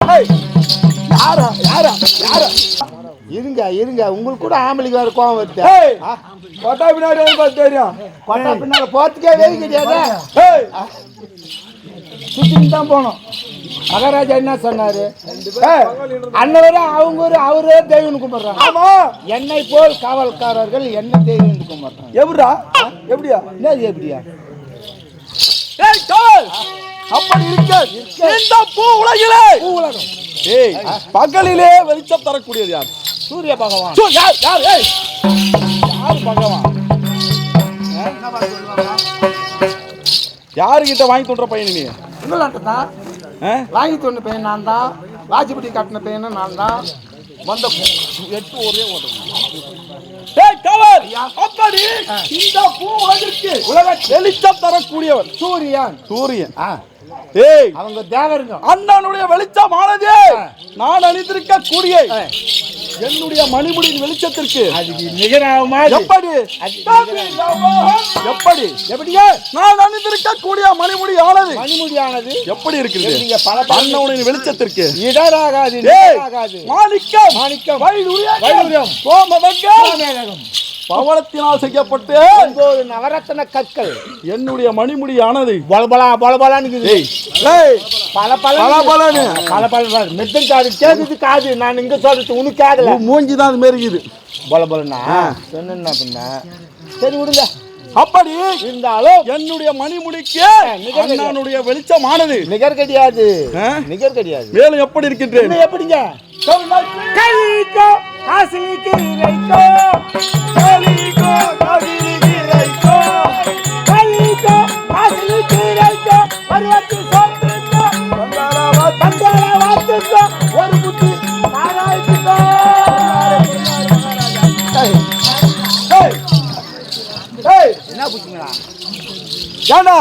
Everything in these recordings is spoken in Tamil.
யாரா யாரா யாரா? இருங்க இருங்க, உங்களுக்கு கூட ஆம்பளைக்கு வேற கோவம் வருது. கொட்டா பின்னாடி பார்த்து தெரியும். கொட்டா பின்னால போறதுக்கே வெறி கிடையாது. சுத்தின்னு தான் போனோம். மகாராஜா என்ன சொன்னாரு? அண்ணவரும் அவங்க அவரே தெய்வம் கும்பிடுறாங்க. ஆமா, என்னை போல் காவல்காரர்கள் என்ன தெய்வம் கும்பிடுறாங்க. எப்படியா எப்படியா என்ன எப்படியா? அப்படி இருக்க இந்த பூ உலகிலே பகலிலே வெளிச்சம் தரக்கூடியது யார்? சூரிய பகவான். யார் யார்? யார் பகவான்? யாருகிட்ட வாங்கி தோன்ற பையன் நீ? உங்களாட்ட தான் வாங்கி தோன்ற பையன் நான் தான். வாஜிபடி கட்டின பையனும் நான் தான். வந்த 8 ஒரே ஓட்டம். அப்படி இந்த பூ உலகிற்கு உலக வெளிச்சம் தரக்கூடியவர் சூரியன். சூரியன். அவங்க தேவருங்க. அண்ணனுடைய வெளிச்சமானது நான் அணிந்திருக்க கூடிய என்னுடைய மணிமுடியின் வெளிச்சத்திற்கு அதுக்கு நிகராகுமா? எப்படி எப்படி எப்படியா நான் அணிந்திருக்க கூடிய மணிமுடியானது மணிமுடியானது எப்படி இருக்குது? அண்ணனுடைய வெளிச்சத்திற்கு இடராகாது. மாணிக்கம் மாணிக்கம் வைடூரியம் சோமவங்கம் பவளத்தினால் செய்யப்பட்டு 9 நவரத்ன கற்கள் என்னுடைய மணிமுடியானது பலபலா பலபலான்னு பல பல பலபலன்னு பல பல மெத்தன் காது கேக்குது. காது நான் இங்க சொல்றது உனக்கு கேட்கல. மூஞ்சிதான் அது மாரி இருக்குது. பலபலனா சொன்னா பின்ன சரி விடுங்க. அப்படி இருந்தாலும் என்னுடைய மணிமுடிக்கு அண்ணனுடைய வெளிச்சமானது நிகர் கிடையாது. நிகர் கிடையாது. மேலும் எப்படி இருக்கின்றேன்? எப்படிங்க? கலிகோ காசிலிக்கு ரைக்கோ கலிகோ காசிலிக்கு ரைக்கோ கலிகோ காசிலிக்கு ரைக்கோ பருவத்தி சோத்துக்கோ பந்தார வாத்துக்கோ ஒரு புத்தி நாராயத்துக்கோ. என்ன புத்திங்களா? ஏண்டா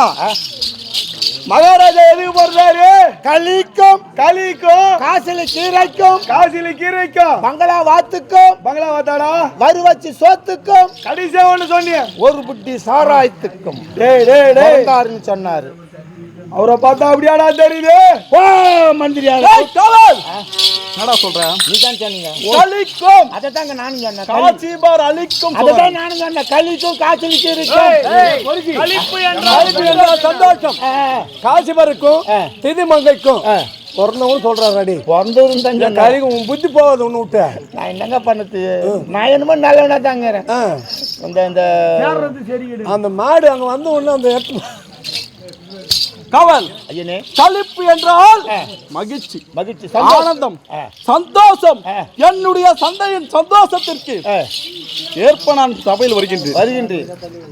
மகாராஜா எதுக்கு போறாரு? கலிக்கும் கலிக்கும் காசில கீரைக்கும் காசில கீரைக்கும் பங்களா வாத்துக்கும் பங்களா வாத்தாடா வறுவச்சி சோத்துக்கும் கடைசியா ஒண்ணு சொன்னீங்க ஒரு புட்டி சாராயத்துக்கும் சொன்னாரு. அவரை பார்த்தா அப்படியாடா தெரியுது? மந்திரியா என்னடா சொல்றேன்? நீதான் சொன்னீங்க கலிக்கும். அததாங்க நானும் சொன்னேன். காசிபார் அலிக்கும். அததான் நானும் சொன்னேன். கலிக்கும் காசிலிக்கு இருக்கும். கலிப்பு என்றால் சந்தோஷம். காசிபருக்கும் திதிமங்கைக்கும் பிறந்தவங்க சொல்றாரு. பிறந்தவரும் தான் கலிக்கு உன் புத்தி போகாது ஒண்ணு விட்ட. நான் என்னங்க பண்ணது? நான் என்னமோ நல்லவனா தாங்க. அந்த மாடு அங்க வந்து ஒண்ணு அந்த கவல் ஐயனே. கலிப்பு என்றால் மகிழ்ச்சி, மகிழ்ச்சி, ஆனந்தம், சந்தோஷம். என்னுடைய சந்தையின் சந்தோஷத்திற்கு ஏற்ப நான் சபையில் வருகின்றேன்.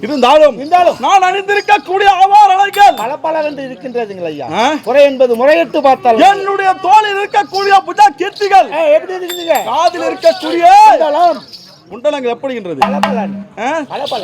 இருந்தாலும் நான் அணிந்திருக்க கூடிய ஆவாரங்கள் பல பலவென்று இருக்கின்றதுங்களா ஐயா? குறை என்பது முறையிட்டு பார்த்தால் என்னுடைய தோளில் இருக்கக்கூடிய புஜா கீர்த்திகள் எப்படி இருக்குதுங்க? காதில் இருக்கக்கூடிய குண்டலங்கள் எப்படின்றது? பல பல